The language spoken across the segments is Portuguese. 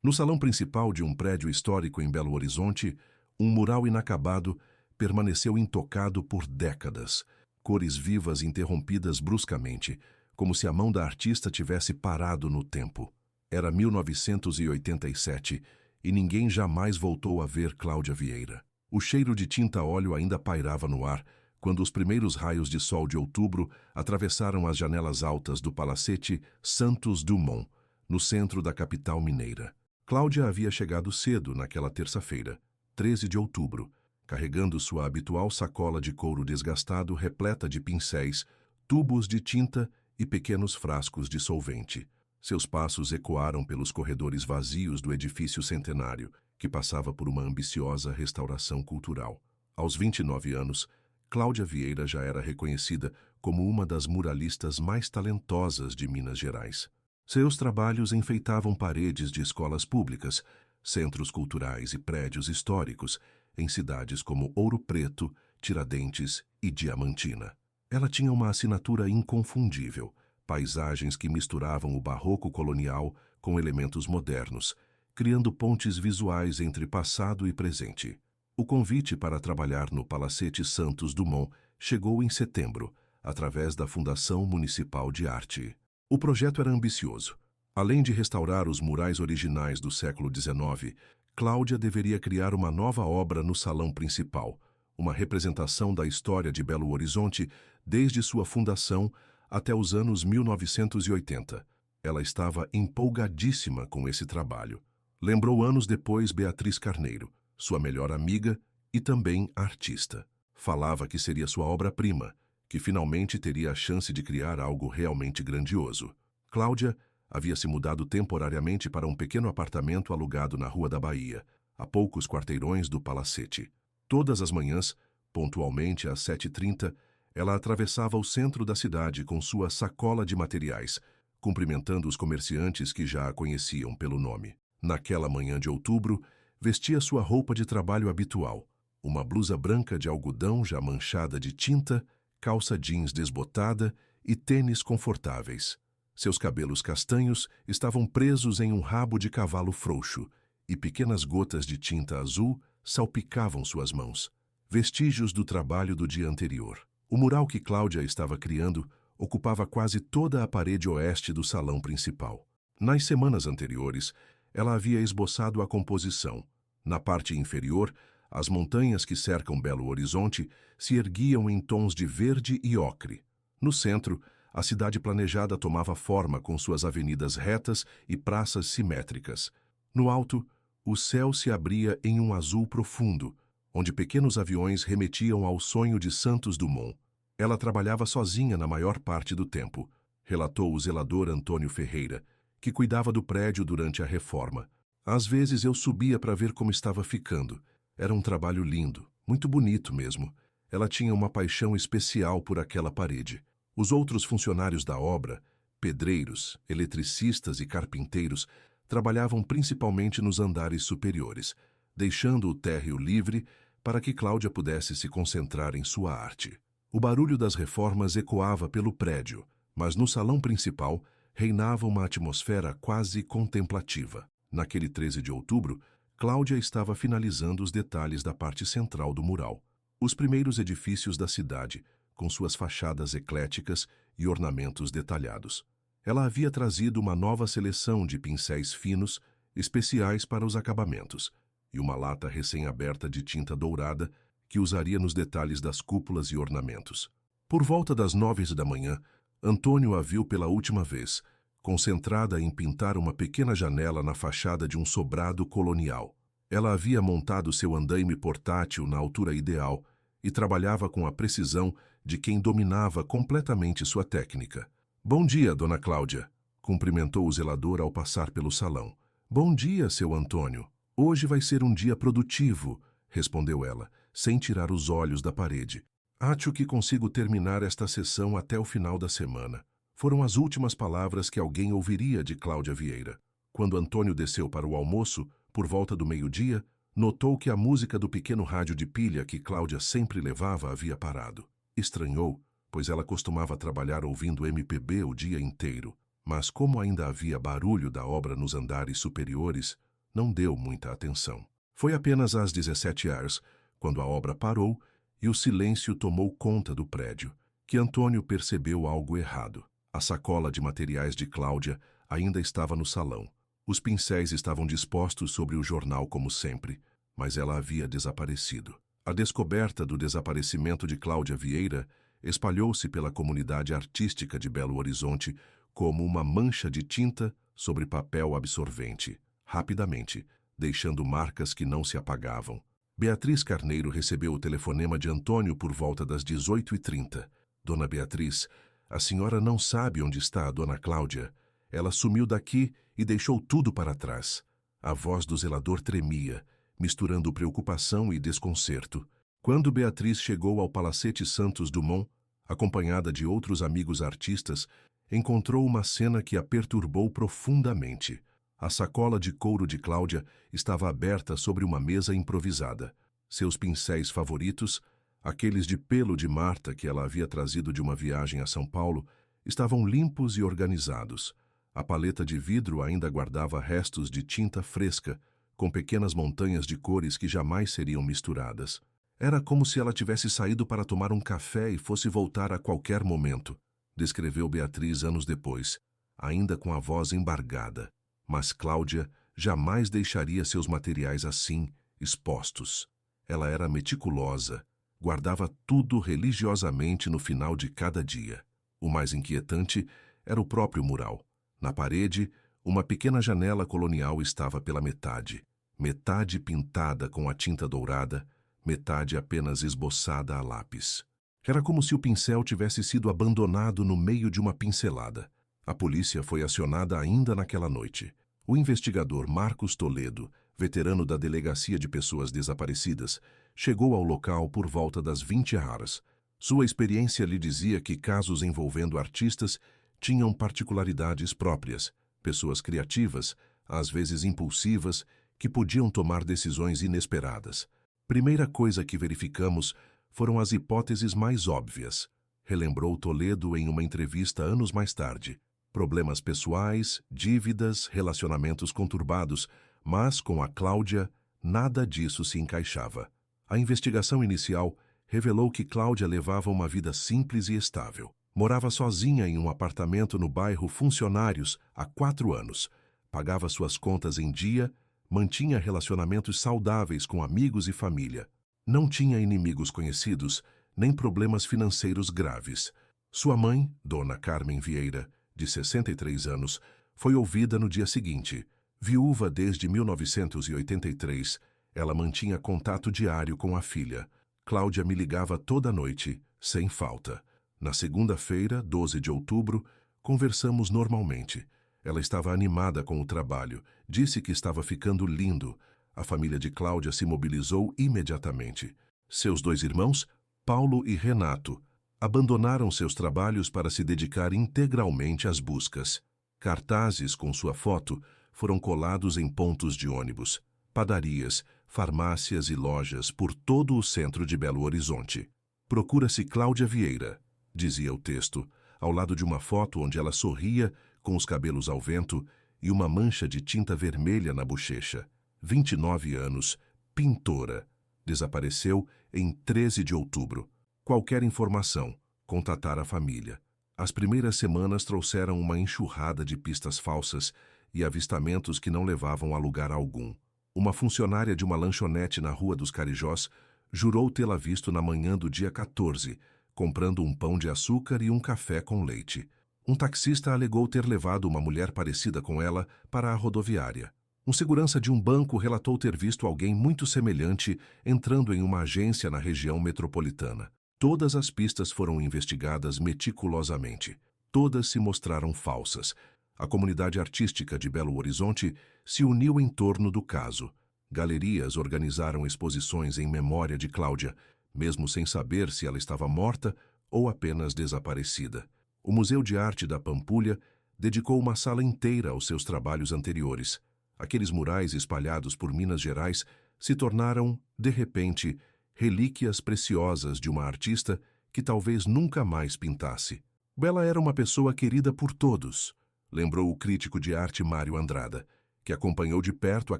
No salão principal de um prédio histórico em Belo Horizonte, um mural inacabado permaneceu intocado por décadas, cores vivas interrompidas bruscamente, como se a mão da artista tivesse parado no tempo. Era 1987 e ninguém jamais voltou a ver Cláudia Vieira. O cheiro de tinta a óleo ainda pairava no ar quando os primeiros raios de sol de outubro atravessaram as janelas altas do Palacete Santos Dumont, no centro da capital mineira. Cláudia havia chegado cedo naquela terça-feira, 13 de outubro, carregando sua habitual sacola de couro desgastado repleta de pincéis, tubos de tinta e pequenos frascos de solvente. Seus passos ecoaram pelos corredores vazios do edifício centenário, que passava por uma ambiciosa restauração cultural. Aos 29 anos, Cláudia Vieira já era reconhecida como uma das muralistas mais talentosas de Minas Gerais. Seus trabalhos enfeitavam paredes de escolas públicas, centros culturais e prédios históricos em cidades como Ouro Preto, Tiradentes e Diamantina. Ela tinha uma assinatura inconfundível, paisagens que misturavam o barroco colonial com elementos modernos, criando pontes visuais entre passado e presente. O convite para trabalhar no Palacete Santos Dumont chegou em setembro, através da Fundação Municipal de Arte. O projeto era ambicioso. Além de restaurar os murais originais do século XIX, Cláudia deveria criar uma nova obra no salão principal, uma representação da história de Belo Horizonte desde sua fundação até os anos 1980. Ela estava empolgadíssima com esse trabalho. Lembrou anos depois Beatriz Carneiro, sua melhor amiga e também artista. Falava que seria sua obra-prima, que finalmente teria a chance de criar algo realmente grandioso. Cláudia havia se mudado temporariamente para um pequeno apartamento alugado na Rua da Bahia, a poucos quarteirões do Palacete. Todas as manhãs, pontualmente às 7h30, ela atravessava o centro da cidade com sua sacola de materiais, cumprimentando os comerciantes que já a conheciam pelo nome. Naquela manhã de outubro, vestia sua roupa de trabalho habitual, uma blusa branca de algodão já manchada de tinta, calça jeans desbotada e tênis confortáveis. Seus cabelos castanhos estavam presos em um rabo de cavalo frouxo e pequenas gotas de tinta azul salpicavam suas mãos, vestígios do trabalho do dia anterior. O mural que Cláudia estava criando ocupava quase toda a parede oeste do salão principal. Nas semanas anteriores, ela havia esboçado a composição. Na parte inferior, as montanhas que cercam Belo Horizonte se erguiam em tons de verde e ocre. No centro, a cidade planejada tomava forma com suas avenidas retas e praças simétricas. No alto, o céu se abria em um azul profundo, onde pequenos aviões remetiam ao sonho de Santos Dumont. Ela trabalhava sozinha na maior parte do tempo, relatou o zelador Antônio Ferreira, que cuidava do prédio durante a reforma. Às vezes eu subia para ver como estava ficando. Era um trabalho lindo, muito bonito mesmo. Ela tinha uma paixão especial por aquela parede. Os outros funcionários da obra, pedreiros, eletricistas e carpinteiros, trabalhavam principalmente nos andares superiores, deixando o térreo livre para que Cláudia pudesse se concentrar em sua arte. O barulho das reformas ecoava pelo prédio, mas no salão principal reinava uma atmosfera quase contemplativa. Naquele 13 de outubro, Cláudia estava finalizando os detalhes da parte central do mural. Os primeiros edifícios da cidade, com suas fachadas ecléticas e ornamentos detalhados. Ela havia trazido uma nova seleção de pincéis finos, especiais para os acabamentos, e uma lata recém-aberta de tinta dourada que usaria nos detalhes das cúpulas e ornamentos. Por volta das 9 da manhã, Antônio a viu pela última vez, concentrada em pintar uma pequena janela na fachada de um sobrado colonial. Ela havia montado seu andaime portátil na altura ideal e trabalhava com a precisão de quem dominava completamente sua técnica. "Bom dia, dona Cláudia", cumprimentou o zelador ao passar pelo salão. "Bom dia, seu Antônio. Hoje vai ser um dia produtivo", respondeu ela, sem tirar os olhos da parede. "Acho que consigo terminar esta sessão até o final da semana." Foram as últimas palavras que alguém ouviria de Cláudia Vieira. Quando Antônio desceu para o almoço, por volta do meio-dia, notou que a música do pequeno rádio de pilha que Cláudia sempre levava havia parado. Estranhou, pois ela costumava trabalhar ouvindo MPB o dia inteiro. Mas como ainda havia barulho da obra nos andares superiores, não deu muita atenção. Foi apenas às 17 horas, quando a obra parou e o silêncio tomou conta do prédio, que Antônio percebeu algo errado. A sacola de materiais de Cláudia ainda estava no salão. Os pincéis estavam dispostos sobre o jornal como sempre, mas ela havia desaparecido. A descoberta do desaparecimento de Cláudia Vieira espalhou-se pela comunidade artística de Belo Horizonte como uma mancha de tinta sobre papel absorvente, rapidamente, deixando marcas que não se apagavam. Beatriz Carneiro recebeu o telefonema de Antônio por volta das 18h30. Dona Beatriz, a senhora não sabe onde está a dona Cláudia. Ela sumiu daqui e deixou tudo para trás. A voz do zelador tremia, misturando preocupação e desconcerto. Quando Beatriz chegou ao Palacete Santos Dumont, acompanhada de outros amigos artistas, encontrou uma cena que a perturbou profundamente. A sacola de couro de Cláudia estava aberta sobre uma mesa improvisada. Seus pincéis favoritos, aqueles de pelo de Marta que ela havia trazido de uma viagem a São Paulo, estavam limpos e organizados. A paleta de vidro ainda guardava restos de tinta fresca, com pequenas montanhas de cores que jamais seriam misturadas. Era como se ela tivesse saído para tomar um café e fosse voltar a qualquer momento, descreveu Beatriz anos depois, ainda com a voz embargada. Mas Cláudia jamais deixaria seus materiais assim, expostos. Ela era meticulosa, guardava tudo religiosamente no final de cada dia. O mais inquietante era o próprio mural. Na parede, uma pequena janela colonial estava pela metade. Metade pintada com a tinta dourada, metade apenas esboçada a lápis. Era como se o pincel tivesse sido abandonado no meio de uma pincelada. A polícia foi acionada ainda naquela noite. O investigador Marcos Toledo, veterano da Delegacia de Pessoas Desaparecidas, chegou ao local por volta das 20 horas. Sua experiência lhe dizia que casos envolvendo artistas tinham particularidades próprias, pessoas criativas, às vezes impulsivas, que podiam tomar decisões inesperadas. Primeira coisa que verificamos foram as hipóteses mais óbvias, relembrou Toledo em uma entrevista anos mais tarde. Problemas pessoais, dívidas, relacionamentos conturbados, mas com a Cláudia, nada disso se encaixava. A investigação inicial revelou que Cláudia levava uma vida simples e estável. Morava sozinha em um apartamento no bairro Funcionários há 4 anos. Pagava suas contas em dia, mantinha relacionamentos saudáveis com amigos e família. Não tinha inimigos conhecidos, nem problemas financeiros graves. Sua mãe, Dona Carmen Vieira, de 63 anos, foi ouvida no dia seguinte. Viúva desde 1983, ela mantinha contato diário com a filha. Cláudia me ligava toda noite, sem falta. Na segunda-feira, 12 de outubro, conversamos normalmente. Ela estava animada com o trabalho, disse que estava ficando lindo. A família de Cláudia se mobilizou imediatamente. Seus 2 irmãos, Paulo e Renato, abandonaram seus trabalhos para se dedicar integralmente às buscas. Cartazes com sua foto foram colados em pontos de ônibus, padarias, farmácias e lojas por todo o centro de Belo Horizonte. Procura-se Cláudia Vieira, dizia o texto, ao lado de uma foto onde ela sorria com os cabelos ao vento e uma mancha de tinta vermelha na bochecha. 29 anos, pintora. Desapareceu em 13 de outubro. Qualquer informação, contatar a família. As primeiras semanas trouxeram uma enxurrada de pistas falsas e avistamentos que não levavam a lugar algum. Uma funcionária de uma lanchonete na Rua dos Carijós jurou tê-la visto na manhã do dia 14, comprando um pão de açúcar e um café com leite. Um taxista alegou ter levado uma mulher parecida com ela para a rodoviária. Um segurança de um banco relatou ter visto alguém muito semelhante entrando em uma agência na região metropolitana. Todas as pistas foram investigadas meticulosamente. Todas se mostraram falsas. A comunidade artística de Belo Horizonte se uniu em torno do caso. Galerias organizaram exposições em memória de Cláudia, mesmo sem saber se ela estava morta ou apenas desaparecida. O Museu de Arte da Pampulha dedicou uma sala inteira aos seus trabalhos anteriores. Aqueles murais espalhados por Minas Gerais se tornaram, de repente, relíquias preciosas de uma artista que talvez nunca mais pintasse. Ela era uma pessoa querida por todos, lembrou o crítico de arte Mário Andrada, que acompanhou de perto a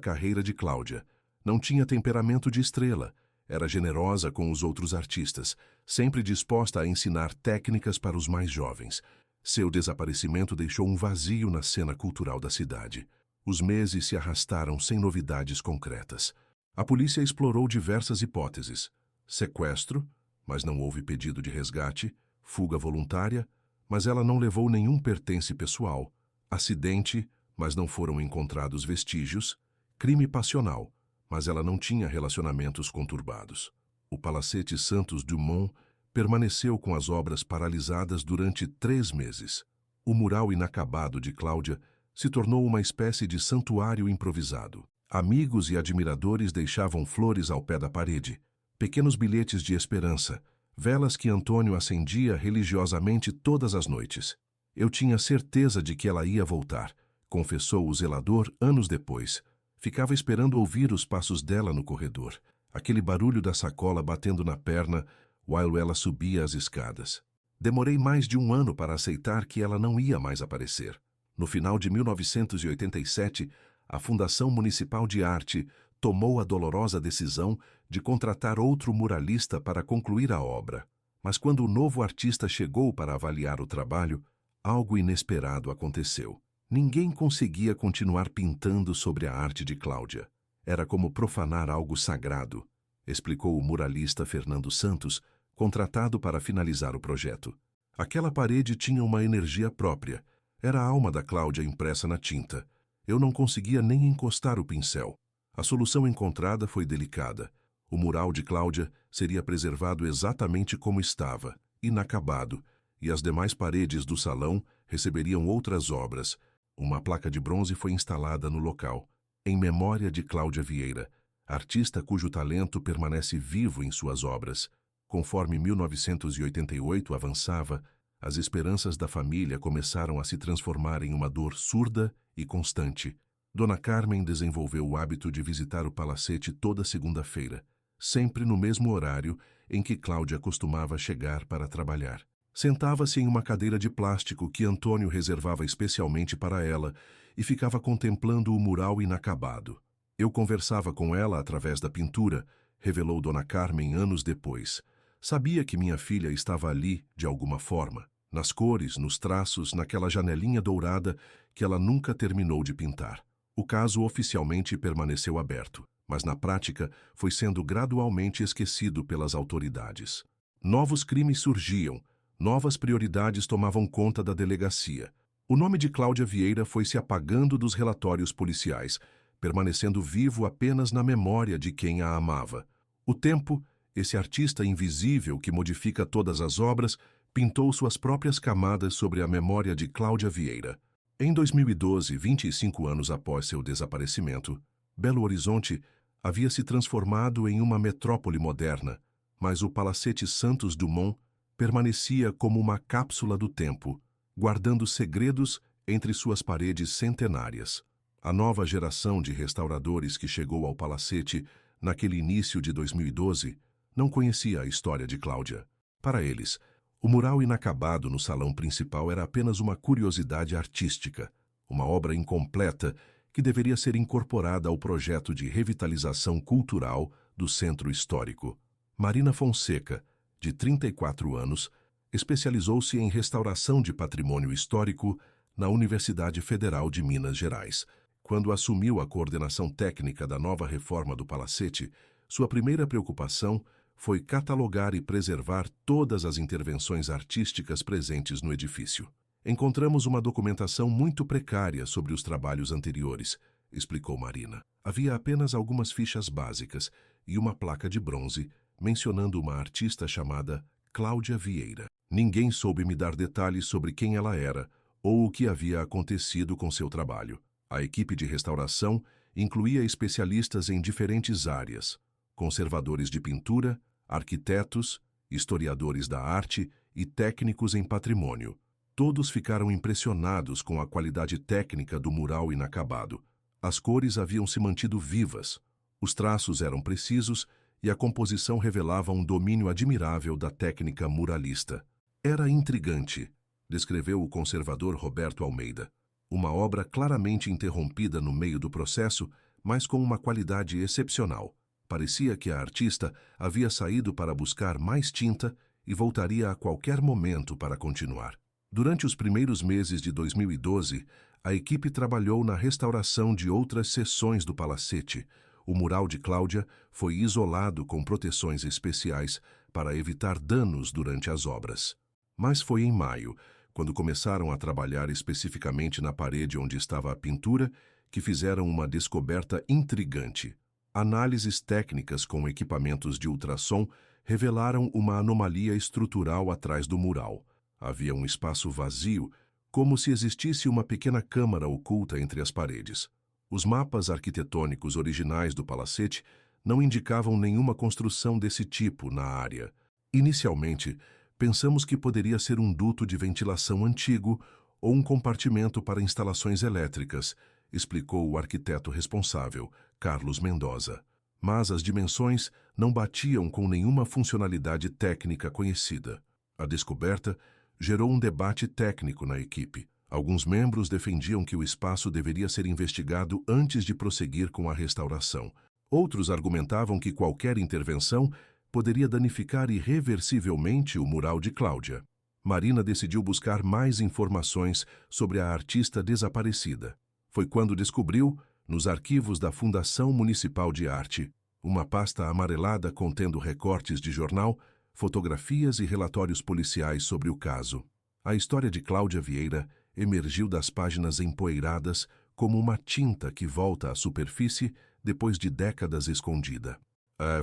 carreira de Cláudia. Não tinha temperamento de estrela, era generosa com os outros artistas, sempre disposta a ensinar técnicas para os mais jovens. Seu desaparecimento deixou um vazio na cena cultural da cidade. Os meses se arrastaram sem novidades concretas. A polícia explorou diversas hipóteses: sequestro, mas não houve pedido de resgate; fuga voluntária, mas ela não levou nenhum pertence pessoal; acidente, mas não foram encontrados vestígios; crime passional, mas ela não tinha relacionamentos conturbados. O Palacete Santos Dumont permaneceu com as obras paralisadas durante 3 meses. O mural inacabado de Cláudia se tornou uma espécie de santuário improvisado. Amigos e admiradores deixavam flores ao pé da parede, pequenos bilhetes de esperança, velas que Antônio acendia religiosamente todas as noites. Eu tinha certeza de que ela ia voltar, confessou o zelador anos depois. Ficava esperando ouvir os passos dela no corredor, aquele barulho da sacola batendo na perna while ela subia as escadas. Demorei mais de 1 ano para aceitar que ela não ia mais aparecer. No final de 1987, a Fundação Municipal de Arte tomou a dolorosa decisão de contratar outro muralista para concluir a obra. Mas quando o novo artista chegou para avaliar o trabalho, algo inesperado aconteceu. Ninguém conseguia continuar pintando sobre a arte de Cláudia. Era como profanar algo sagrado, explicou o muralista Fernando Santos, contratado para finalizar o projeto. Aquela parede tinha uma energia própria. Era a alma da Cláudia impressa na tinta. Eu não conseguia nem encostar o pincel. A solução encontrada foi delicada. O mural de Cláudia seria preservado exatamente como estava, inacabado, e as demais paredes do salão receberiam outras obras. Uma placa de bronze foi instalada no local, em memória de Cláudia Vieira, artista cujo talento permanece vivo em suas obras. Conforme 1988 avançava, as esperanças da família começaram a se transformar em uma dor surda e constante. Dona Carmen desenvolveu o hábito de visitar o palacete toda segunda-feira, sempre no mesmo horário em que Cláudia costumava chegar para trabalhar. Sentava-se em uma cadeira de plástico que Antônio reservava especialmente para ela e ficava contemplando o mural inacabado. Eu conversava com ela através da pintura, revelou Dona Carmen anos depois. Sabia que minha filha estava ali, de alguma forma, nas cores, nos traços, naquela janelinha dourada que ela nunca terminou de pintar. O caso oficialmente permaneceu aberto, mas na prática foi sendo gradualmente esquecido pelas autoridades. Novos crimes surgiam, novas prioridades tomavam conta da delegacia. O nome de Cláudia Vieira foi se apagando dos relatórios policiais, permanecendo vivo apenas na memória de quem a amava. O tempo, esse artista invisível que modifica todas as obras, pintou suas próprias camadas sobre a memória de Cláudia Vieira. Em 2012, 25 anos após seu desaparecimento, Belo Horizonte havia se transformado em uma metrópole moderna, mas o Palacete Santos Dumont permanecia como uma cápsula do tempo, guardando segredos entre suas paredes centenárias. A nova geração de restauradores que chegou ao Palacete naquele início de 2012 não conhecia a história de Cláudia. Para eles, o mural inacabado no salão principal era apenas uma curiosidade artística, uma obra incompleta que deveria ser incorporada ao projeto de revitalização cultural do centro histórico. Marina Fonseca, de 34 anos, especializou-se em restauração de patrimônio histórico na Universidade Federal de Minas Gerais. Quando assumiu a coordenação técnica da nova reforma do Palacete, sua primeira preocupação foi catalogar e preservar todas as intervenções artísticas presentes no edifício. Encontramos uma documentação muito precária sobre os trabalhos anteriores, explicou Marina. Havia apenas algumas fichas básicas e uma placa de bronze mencionando uma artista chamada Cláudia Vieira. Ninguém soube me dar detalhes sobre quem ela era ou o que havia acontecido com seu trabalho. A equipe de restauração incluía especialistas em diferentes áreas: conservadores de pintura, arquitetos, historiadores da arte e técnicos em patrimônio. Todos ficaram impressionados com a qualidade técnica do mural inacabado. As cores haviam se mantido vivas, os traços eram precisos e a composição revelava um domínio admirável da técnica muralista. Era intrigante, descreveu o conservador Roberto Almeida. Uma obra claramente interrompida no meio do processo, mas com uma qualidade excepcional. Parecia que a artista havia saído para buscar mais tinta e voltaria a qualquer momento para continuar. Durante os primeiros meses de 2012, a equipe trabalhou na restauração de outras seções do palacete. O mural de Cláudia foi isolado com proteções especiais para evitar danos durante as obras. Mas foi em maio, quando começaram a trabalhar especificamente na parede onde estava a pintura, que fizeram uma descoberta intrigante. Análises técnicas com equipamentos de ultrassom revelaram uma anomalia estrutural atrás do mural. Havia um espaço vazio, como se existisse uma pequena câmara oculta entre as paredes. Os mapas arquitetônicos originais do palacete não indicavam nenhuma construção desse tipo na área. Inicialmente, pensamos que poderia ser um duto de ventilação antigo ou um compartimento para instalações elétricas, explicou o arquiteto responsável, Carlos Mendoza. Mas as dimensões não batiam com nenhuma funcionalidade técnica conhecida. A descoberta gerou um debate técnico na equipe. Alguns membros defendiam que o espaço deveria ser investigado antes de prosseguir com a restauração. Outros argumentavam que qualquer intervenção poderia danificar irreversivelmente o mural de Cláudia. Marina decidiu buscar mais informações sobre a artista desaparecida. Foi quando descobriu, nos arquivos da Fundação Municipal de Arte, uma pasta amarelada contendo recortes de jornal, fotografias e relatórios policiais sobre o caso. A história de Cláudia Vieira emergiu das páginas empoeiradas como uma tinta que volta à superfície depois de décadas escondida.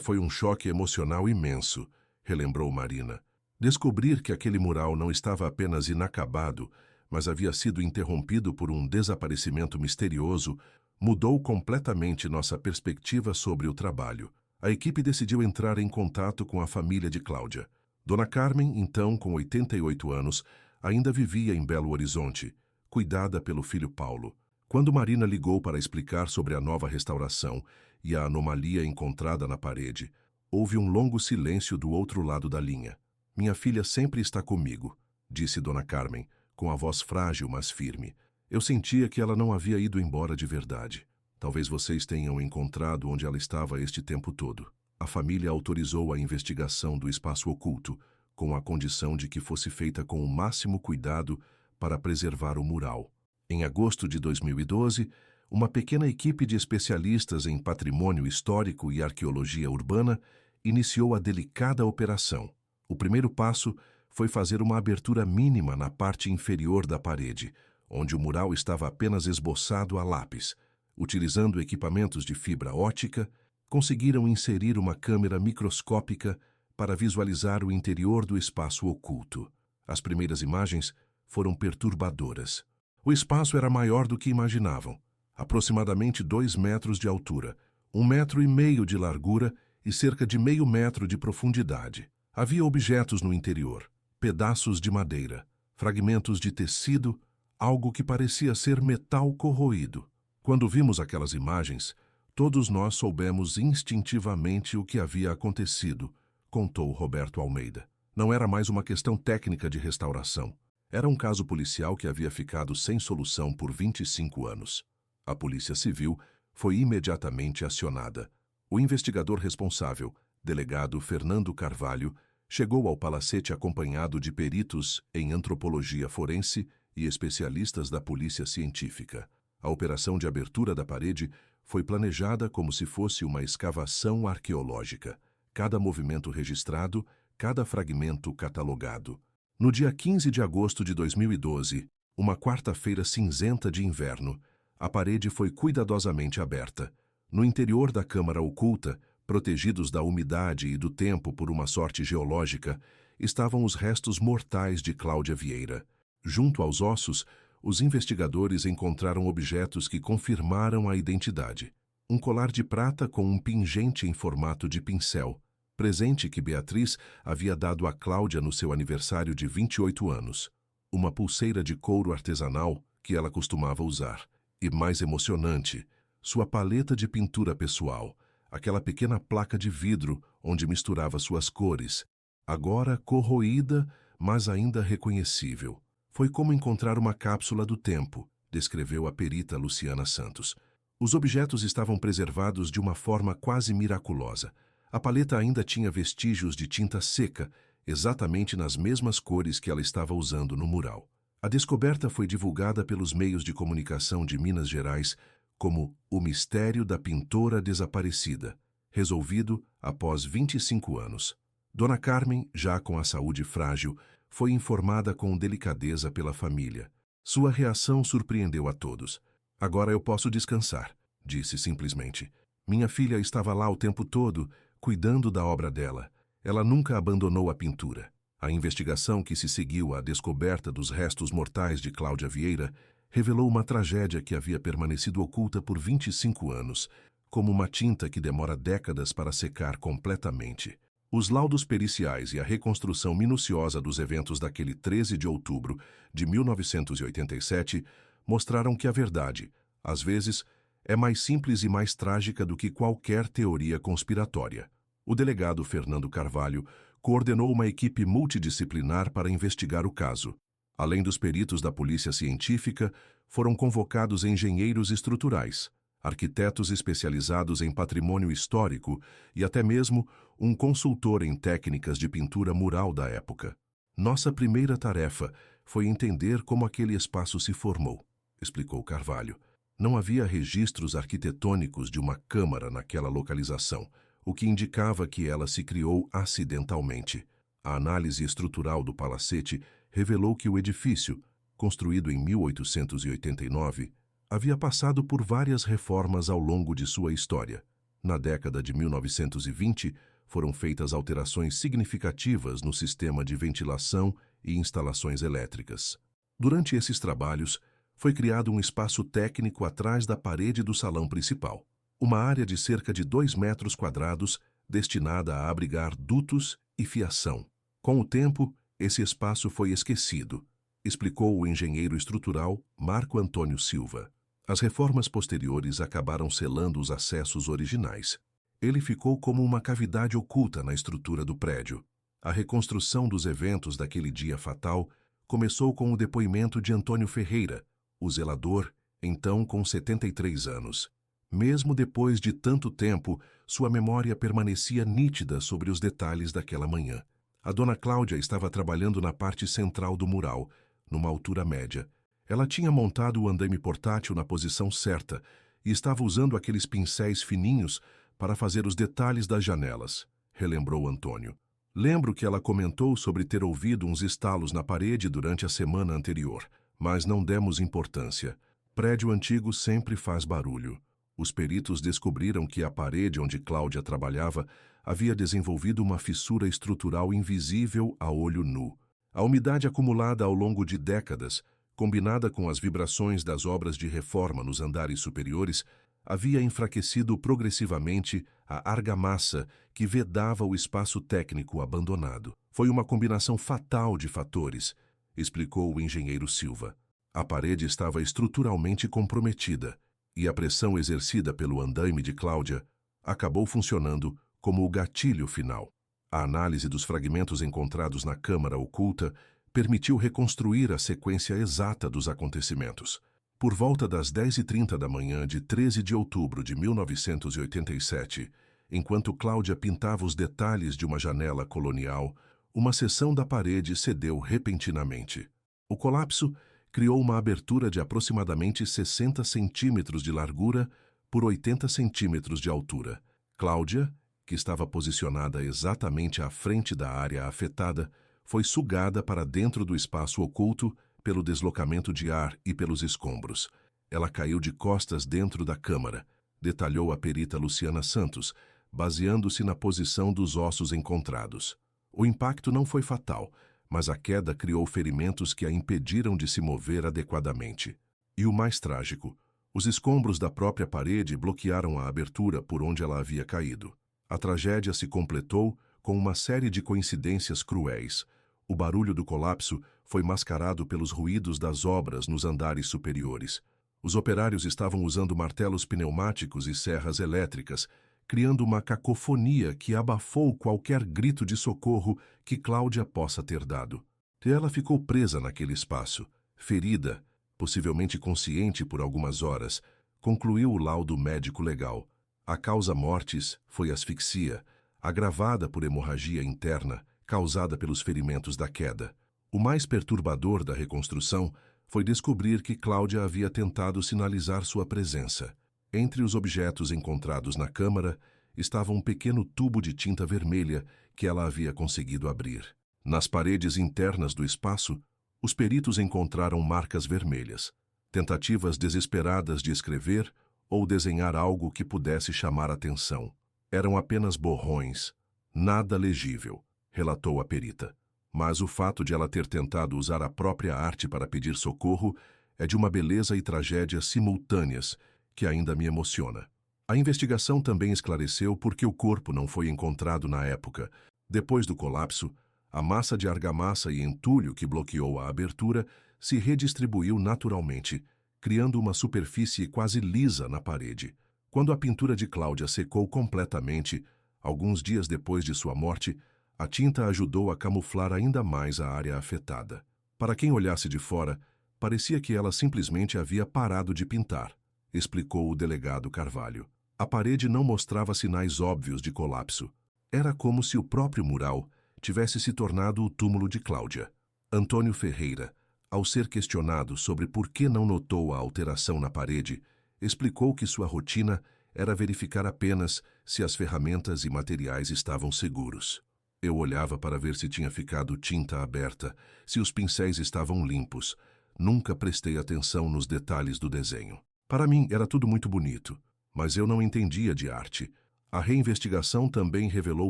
Foi um choque emocional imenso, relembrou Marina. Descobrir que aquele mural não estava apenas inacabado, mas havia sido interrompido por um desaparecimento misterioso, mudou completamente nossa perspectiva sobre o trabalho. A equipe decidiu entrar em contato com a família de Cláudia. Dona Carmen, então com 88 anos, ainda vivia em Belo Horizonte, cuidada pelo filho Paulo. Quando Marina ligou para explicar sobre a nova restauração e a anomalia encontrada na parede, houve um longo silêncio do outro lado da linha. Minha filha sempre está comigo, disse Dona Carmen, com a voz frágil, mas firme. Eu sentia que ela não havia ido embora de verdade. Talvez vocês tenham encontrado onde ela estava este tempo todo. A família autorizou a investigação do espaço oculto, com a condição de que fosse feita com o máximo cuidado para preservar o mural. Em agosto de 2012, uma pequena equipe de especialistas em patrimônio histórico e arqueologia urbana iniciou a delicada operação. O primeiro passo foi fazer uma abertura mínima na parte inferior da parede, onde o mural estava apenas esboçado a lápis. Utilizando equipamentos de fibra ótica, conseguiram inserir uma câmera microscópica para visualizar o interior do espaço oculto. As primeiras imagens foram perturbadoras. O espaço era maior do que imaginavam, aproximadamente 2 metros de altura, 1,5 metro de largura e cerca de meio metro de profundidade. Havia objetos no interior, pedaços de madeira, fragmentos de tecido, algo que parecia ser metal corroído. Quando vimos aquelas imagens, todos nós soubemos instintivamente o que havia acontecido, contou Roberto Almeida. Não era mais uma questão técnica de restauração. Era um caso policial que havia ficado sem solução por 25 anos. A Polícia Civil foi imediatamente acionada. O investigador responsável, delegado Fernando Carvalho, chegou ao palacete acompanhado de peritos em antropologia forense e especialistas da polícia científica. A operação de abertura da parede foi planejada como se fosse uma escavação arqueológica. Cada movimento registrado, cada fragmento catalogado. No dia 15 de agosto de 2012, uma quarta-feira cinzenta de inverno, a parede foi cuidadosamente aberta. No interior da câmara oculta, protegidos da umidade e do tempo por uma sorte geológica, estavam os restos mortais de Cláudia Vieira. Junto aos ossos, os investigadores encontraram objetos que confirmaram a identidade. Um colar de prata com um pingente em formato de pincel, presente que Beatriz havia dado a Cláudia no seu aniversário de 28 anos. Uma pulseira de couro artesanal que ela costumava usar. E mais emocionante, sua paleta de pintura pessoal, aquela pequena placa de vidro onde misturava suas cores, agora corroída, mas ainda reconhecível. Foi como encontrar uma cápsula do tempo, descreveu a perita Luciana Santos. Os objetos estavam preservados de uma forma quase miraculosa. A paleta ainda tinha vestígios de tinta seca, exatamente nas mesmas cores que ela estava usando no mural. A descoberta foi divulgada pelos meios de comunicação de Minas Gerais como o mistério da pintora desaparecida, resolvido após 25 anos. Dona Carmen, já com a saúde frágil, foi informada com delicadeza pela família. Sua reação surpreendeu a todos. Agora eu posso descansar, disse simplesmente. Minha filha estava lá o tempo todo, cuidando da obra dela. Ela nunca abandonou a pintura. A investigação que se seguiu à descoberta dos restos mortais de Cláudia Vieira revelou uma tragédia que havia permanecido oculta por 25 anos, como uma tinta que demora décadas para secar completamente. Os laudos periciais e a reconstrução minuciosa dos eventos daquele 13 de outubro de 1987 mostraram que a verdade, às vezes, é mais simples e mais trágica do que qualquer teoria conspiratória. O delegado Fernando Carvalho coordenou uma equipe multidisciplinar para investigar o caso. Além dos peritos da Polícia Científica, foram convocados engenheiros estruturais, arquitetos especializados em patrimônio histórico e até mesmo um consultor em técnicas de pintura mural da época. Nossa primeira tarefa foi entender como aquele espaço se formou, explicou Carvalho. Não havia registros arquitetônicos de uma câmara naquela localização, o que indicava que ela se criou acidentalmente. A análise estrutural do palacete revelou que o edifício, construído em 1889, havia passado por várias reformas ao longo de sua história. Na década de 1920, foram feitas alterações significativas no sistema de ventilação e instalações elétricas. Durante esses trabalhos, foi criado um espaço técnico atrás da parede do salão principal, uma área de cerca de 2 metros quadrados destinada a abrigar dutos e fiação. Com o tempo, esse espaço foi esquecido, explicou o engenheiro estrutural Marco Antônio Silva. As reformas posteriores acabaram selando os acessos originais. Ele ficou como uma cavidade oculta na estrutura do prédio. A reconstrução dos eventos daquele dia fatal começou com o depoimento de Antônio Ferreira, o zelador, então com 73 anos. Mesmo depois de tanto tempo, sua memória permanecia nítida sobre os detalhes daquela manhã. A dona Cláudia estava trabalhando na parte central do mural, numa altura média. Ela tinha montado o andaime portátil na posição certa e estava usando aqueles pincéis fininhos para fazer os detalhes das janelas, relembrou Antônio. Lembro que ela comentou sobre ter ouvido uns estalos na parede durante a semana anterior, mas não demos importância. Prédio antigo sempre faz barulho. Os peritos descobriram que a parede onde Cláudia trabalhava havia desenvolvido uma fissura estrutural invisível a olho nu. A umidade acumulada ao longo de décadas, combinada com as vibrações das obras de reforma nos andares superiores, havia enfraquecido progressivamente a argamassa que vedava o espaço técnico abandonado. Foi uma combinação fatal de fatores, explicou o engenheiro Silva. A parede estava estruturalmente comprometida e a pressão exercida pelo andaime de Cláudia acabou funcionando como o gatilho final. A análise dos fragmentos encontrados na câmara oculta permitiu reconstruir a sequência exata dos acontecimentos. Por volta das 10h30 da manhã de 13 de outubro de 1987, enquanto Cláudia pintava os detalhes de uma janela colonial, uma seção da parede cedeu repentinamente. O colapso criou uma abertura de aproximadamente 60 centímetros de largura por 80 centímetros de altura. Cláudia, que estava posicionada exatamente à frente da área afetada, foi sugada para dentro do espaço oculto pelo deslocamento de ar e pelos escombros. Ela caiu de costas dentro da câmara, detalhou a perita Luciana Santos, baseando-se na posição dos ossos encontrados. O impacto não foi fatal, mas a queda criou ferimentos que a impediram de se mover adequadamente. E o mais trágico, os escombros da própria parede bloquearam a abertura por onde ela havia caído. A tragédia se completou com uma série de coincidências cruéis. O barulho do colapso foi mascarado pelos ruídos das obras nos andares superiores. Os operários estavam usando martelos pneumáticos e serras elétricas, criando uma cacofonia que abafou qualquer grito de socorro que Cláudia possa ter dado. Ela ficou presa naquele espaço, ferida, possivelmente consciente por algumas horas, concluiu o laudo médico legal. A causa mortis foi asfixia, agravada por hemorragia interna, causada pelos ferimentos da queda. O mais perturbador da reconstrução foi descobrir que Cláudia havia tentado sinalizar sua presença. Entre os objetos encontrados na câmara estava um pequeno tubo de tinta vermelha que ela havia conseguido abrir. Nas paredes internas do espaço, os peritos encontraram marcas vermelhas, tentativas desesperadas de escrever ou desenhar algo que pudesse chamar atenção. Eram apenas borrões, nada legível, relatou a perita. Mas o fato de ela ter tentado usar a própria arte para pedir socorro é de uma beleza e tragédia simultâneas que ainda me emociona. A investigação também esclareceu por que o corpo não foi encontrado na época. Depois do colapso, a massa de argamassa e entulho que bloqueou a abertura se redistribuiu naturalmente, criando uma superfície quase lisa na parede. Quando a pintura de Cláudia secou completamente, alguns dias depois de sua morte, a tinta ajudou a camuflar ainda mais a área afetada. Para quem olhasse de fora, parecia que ela simplesmente havia parado de pintar, explicou o delegado Carvalho. A parede não mostrava sinais óbvios de colapso. Era como se o próprio mural tivesse se tornado o túmulo de Cláudia. Antônio Ferreira, ao ser questionado sobre por que não notou a alteração na parede, explicou que sua rotina era verificar apenas se as ferramentas e materiais estavam seguros. Eu olhava para ver se tinha ficado tinta aberta, se os pincéis estavam limpos. Nunca prestei atenção nos detalhes do desenho. Para mim era tudo muito bonito, mas eu não entendia de arte. A reinvestigação também revelou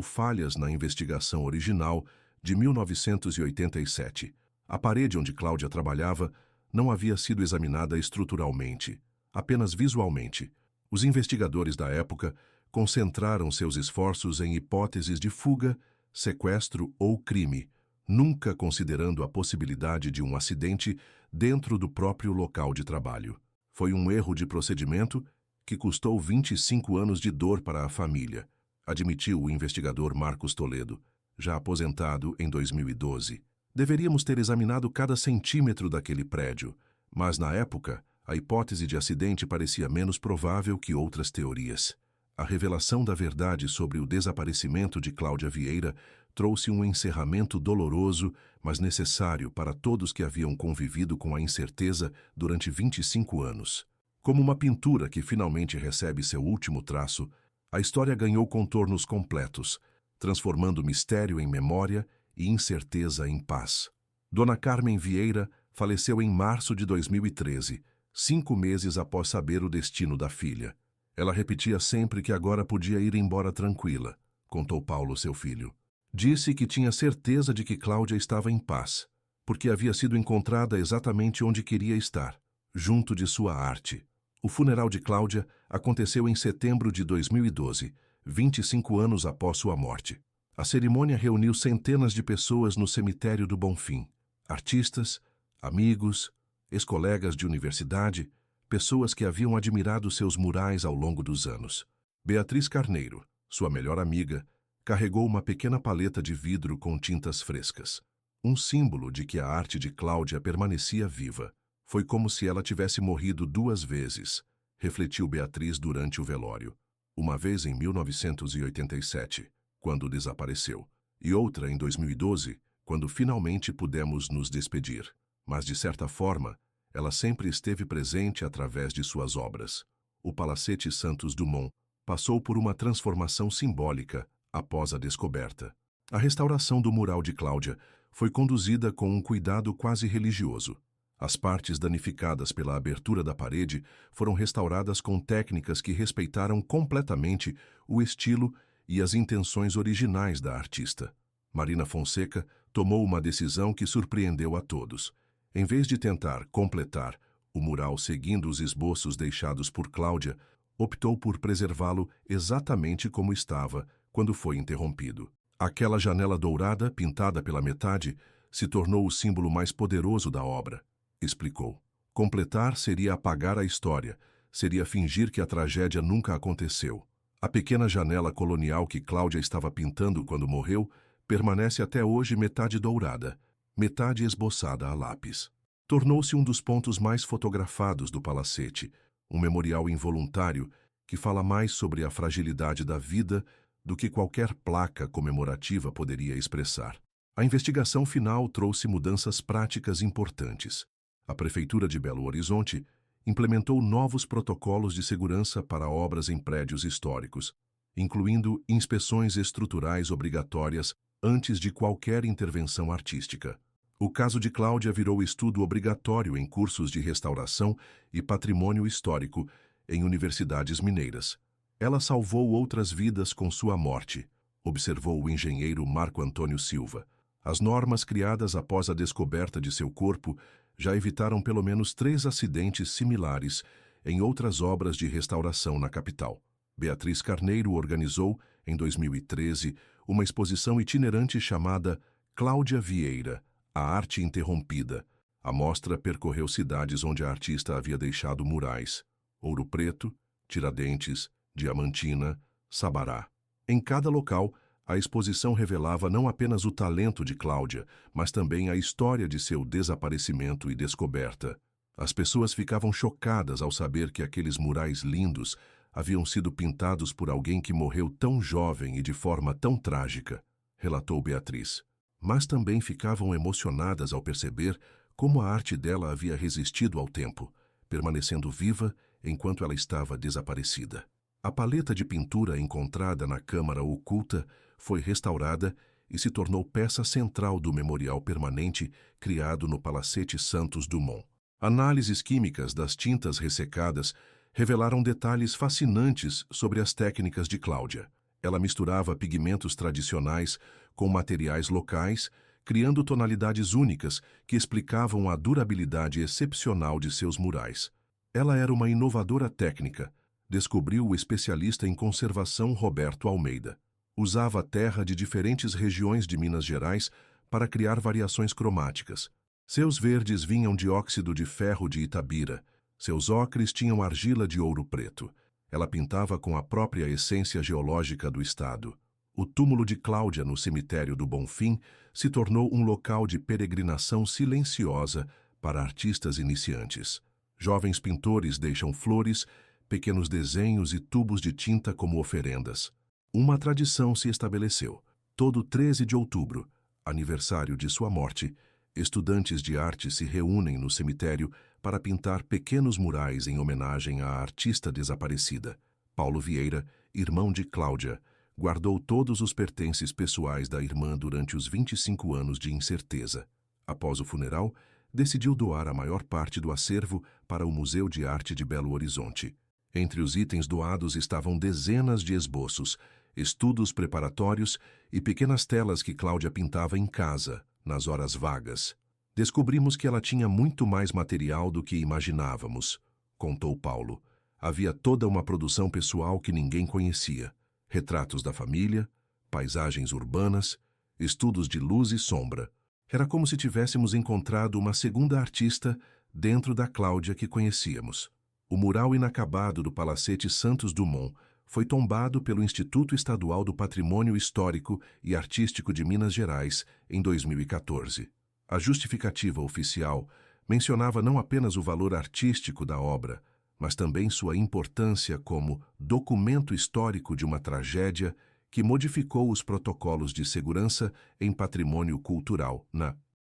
falhas na investigação original de 1987. A parede onde Cláudia trabalhava não havia sido examinada estruturalmente, apenas visualmente. Os investigadores da época concentraram seus esforços em hipóteses de fuga, sequestro ou crime, nunca considerando a possibilidade de um acidente dentro do próprio local de trabalho. Foi um erro de procedimento que custou 25 anos de dor para a família, admitiu o investigador Marcos Toledo, já aposentado em 2012. Deveríamos ter examinado cada centímetro daquele prédio, mas na época, a hipótese de acidente parecia menos provável que outras teorias. A revelação da verdade sobre o desaparecimento de Cláudia Vieira trouxe um encerramento doloroso, mas necessário para todos que haviam convivido com a incerteza durante 25 anos. Como uma pintura que finalmente recebe seu último traço, a história ganhou contornos completos, transformando mistério em memória e incerteza em paz. Dona Carmen Vieira faleceu em março de 2013, 5 meses após saber o destino da filha. Ela repetia sempre que agora podia ir embora tranquila, contou Paulo, seu filho. Disse que tinha certeza de que Cláudia estava em paz, porque havia sido encontrada exatamente onde queria estar, junto de sua arte. O funeral de Cláudia aconteceu em setembro de 2012, 25 anos após sua morte. A cerimônia reuniu centenas de pessoas no cemitério do Bonfim. Artistas, amigos, ex-colegas de universidade, pessoas que haviam admirado seus murais ao longo dos anos. Beatriz Carneiro, sua melhor amiga, carregou uma pequena paleta de vidro com tintas frescas, um símbolo de que a arte de Cláudia permanecia viva. Foi como se ela tivesse morrido 2 vezes, refletiu Beatriz durante o velório. Uma vez em 1987, quando desapareceu, e outra em 2012, quando finalmente pudemos nos despedir. Mas, de certa forma, ela sempre esteve presente através de suas obras. O Palacete Santos Dumont passou por uma transformação simbólica após a descoberta. A restauração do mural de Cláudia foi conduzida com um cuidado quase religioso. As partes danificadas pela abertura da parede foram restauradas com técnicas que respeitaram completamente o estilo e as intenções originais da artista. Marina Fonseca tomou uma decisão que surpreendeu a todos. Em vez de tentar completar o mural seguindo os esboços deixados por Cláudia, optou por preservá-lo exatamente como estava quando foi interrompido. Aquela janela dourada, pintada pela metade, se tornou o símbolo mais poderoso da obra, explicou. Completar seria apagar a história, seria fingir que a tragédia nunca aconteceu. A pequena janela colonial que Cláudia estava pintando quando morreu permanece até hoje metade dourada, metade esboçada a lápis. tornou-se um dos pontos mais fotografados do palacete, um memorial involuntário que fala mais sobre a fragilidade da vida do que qualquer placa comemorativa poderia expressar. A investigação final trouxe mudanças práticas importantes. A Prefeitura de Belo Horizonte implementou novos protocolos de segurança para obras em prédios históricos, incluindo inspeções estruturais obrigatórias antes de qualquer intervenção artística. O caso de Cláudia virou estudo obrigatório em cursos de restauração e patrimônio histórico em universidades mineiras. Ela salvou outras vidas com sua morte, observou o engenheiro Marco Antônio Silva. As normas criadas após a descoberta de seu corpo já evitaram pelo menos 3 acidentes similares em outras obras de restauração na capital. Beatriz Carneiro organizou, em 2013, uma exposição itinerante chamada Cláudia Vieira, a Arte Interrompida. A mostra percorreu cidades onde a artista havia deixado murais: Ouro Preto, Tiradentes, Diamantina, Sabará. Em cada local, a exposição revelava não apenas o talento de Cláudia, mas também a história de seu desaparecimento e descoberta. As pessoas ficavam chocadas ao saber que aqueles murais lindos haviam sido pintados por alguém que morreu tão jovem e de forma tão trágica, relatou Beatriz. Mas também ficavam emocionadas ao perceber como a arte dela havia resistido ao tempo, permanecendo viva enquanto ela estava desaparecida. A paleta de pintura encontrada na câmara oculta foi restaurada e se tornou peça central do memorial permanente criado no Palacete Santos Dumont. Análises químicas das tintas ressecadas revelaram detalhes fascinantes sobre as técnicas de Cláudia. Ela misturava pigmentos tradicionais com materiais locais, criando tonalidades únicas que explicavam a durabilidade excepcional de seus murais. Ela era uma inovadora técnica, descobriu o especialista em conservação Roberto Almeida. Usava terra de diferentes regiões de Minas Gerais para criar variações cromáticas. Seus verdes vinham de óxido de ferro de Itabira, seus ocres tinham argila de Ouro Preto. Ela pintava com a própria essência geológica do estado. O túmulo de Cláudia no cemitério do Bonfim se tornou um local de peregrinação silenciosa para artistas iniciantes. Jovens pintores deixam flores, pequenos desenhos e tubos de tinta como oferendas. Uma tradição se estabeleceu. Todo 13 de outubro, aniversário de sua morte, estudantes de arte se reúnem no cemitério para pintar pequenos murais em homenagem à artista desaparecida. Paulo Vieira, irmão de Cláudia, guardou todos os pertences pessoais da irmã durante os 25 anos de incerteza. Após o funeral, decidiu doar a maior parte do acervo para o Museu de Arte de Belo Horizonte. Entre os itens doados estavam dezenas de esboços, estudos preparatórios e pequenas telas que Cláudia pintava em casa, nas horas vagas. Descobrimos que ela tinha muito mais material do que imaginávamos, contou Paulo. Havia toda uma produção pessoal que ninguém conhecia. Retratos da família, paisagens urbanas, estudos de luz e sombra. Era como se tivéssemos encontrado uma segunda artista dentro da Cláudia que conhecíamos. O mural inacabado do Palacete Santos Dumont foi tombado pelo Instituto Estadual do Patrimônio Histórico e Artístico de Minas Gerais em 2014. A justificativa oficial mencionava não apenas o valor artístico da obra, mas também sua importância como documento histórico de uma tragédia que modificou os protocolos de segurança em patrimônio cultural.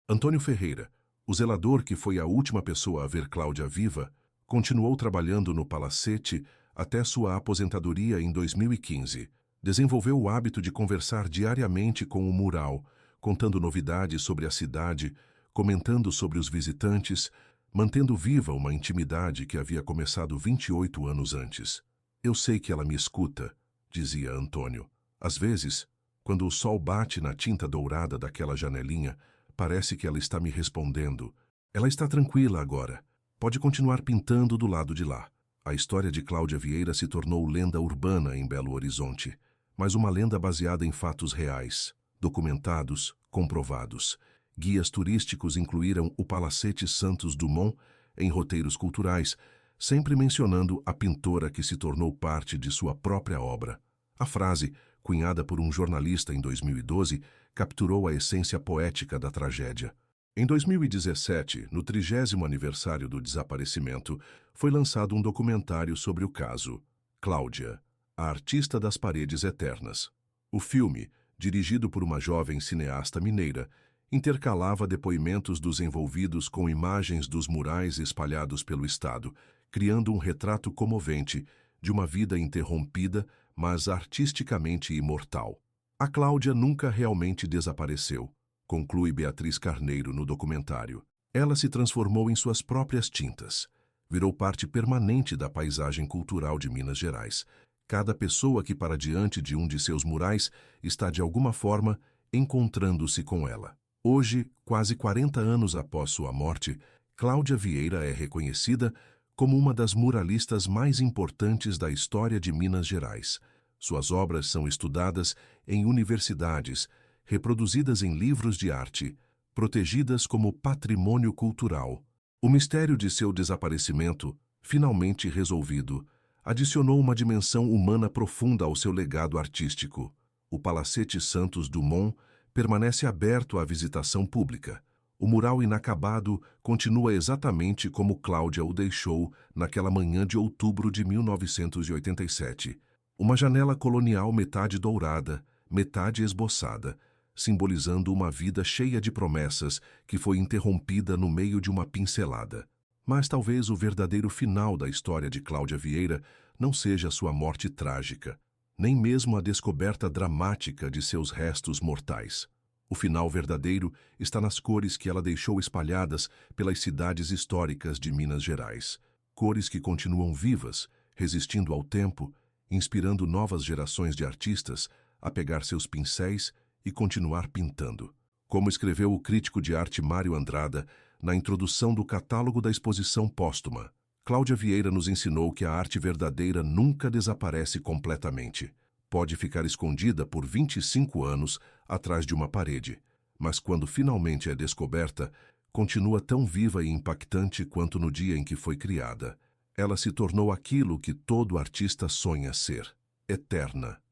Antônio Ferreira, o zelador que foi a última pessoa a ver Cláudia viva, continuou trabalhando no Palacete até sua aposentadoria em 2015. Desenvolveu o hábito de conversar diariamente com o mural, contando novidades sobre a cidade, comentando sobre os visitantes, mantendo viva uma intimidade que havia começado 28 anos antes. Eu sei que ela me escuta, dizia Antônio. Às vezes, quando o sol bate na tinta dourada daquela janelinha, parece que ela está me respondendo. Ela está tranquila agora. Pode continuar pintando do lado de lá. A história de Cláudia Vieira se tornou lenda urbana em Belo Horizonte, mas uma lenda baseada em fatos reais, documentados, comprovados. Guias turísticos incluíram o Palacete Santos Dumont em roteiros culturais, sempre mencionando a pintora que se tornou parte de sua própria obra. A frase, cunhada por um jornalista em 2012, capturou a essência poética da tragédia. Em 2017, no 30º aniversário do desaparecimento, foi lançado um documentário sobre o caso Cláudia, a artista das paredes eternas. O filme, dirigido por uma jovem cineasta mineira, intercalava depoimentos dos envolvidos com imagens dos murais espalhados pelo estado, criando um retrato comovente de uma vida interrompida, mas artisticamente imortal. A Cláudia nunca realmente desapareceu, conclui Beatriz Carneiro no documentário. Ela se transformou em suas próprias tintas. Virou parte permanente da paisagem cultural de Minas Gerais. Cada pessoa que para diante de um de seus murais está de alguma forma encontrando-se com ela. Hoje, quase 40 anos após sua morte, Cláudia Vieira é reconhecida como uma das muralistas mais importantes da história de Minas Gerais. Suas obras são estudadas em universidades, reproduzidas em livros de arte, protegidas como patrimônio cultural. O mistério de seu desaparecimento, finalmente resolvido, adicionou uma dimensão humana profunda ao seu legado artístico. O Palacete Santos Dumont permanece aberto à visitação pública. O mural inacabado continua exatamente como Cláudia o deixou naquela manhã de outubro de 1987. Uma janela colonial metade dourada, metade esboçada, simbolizando uma vida cheia de promessas que foi interrompida no meio de uma pincelada. Mas talvez o verdadeiro final da história de Cláudia Vieira não seja sua morte trágica, nem mesmo a descoberta dramática de seus restos mortais. O final verdadeiro está nas cores que ela deixou espalhadas pelas cidades históricas de Minas Gerais. Cores que continuam vivas, resistindo ao tempo, inspirando novas gerações de artistas a pegar seus pincéis e continuar pintando. Como escreveu o crítico de arte Mário Andrada na introdução do catálogo da exposição póstuma, Cláudia Vieira nos ensinou que a arte verdadeira nunca desaparece completamente. Pode ficar escondida por 25 anos atrás de uma parede, mas quando finalmente é descoberta, continua tão viva e impactante quanto no dia em que foi criada. Ela se tornou aquilo que todo artista sonha ser: eterna.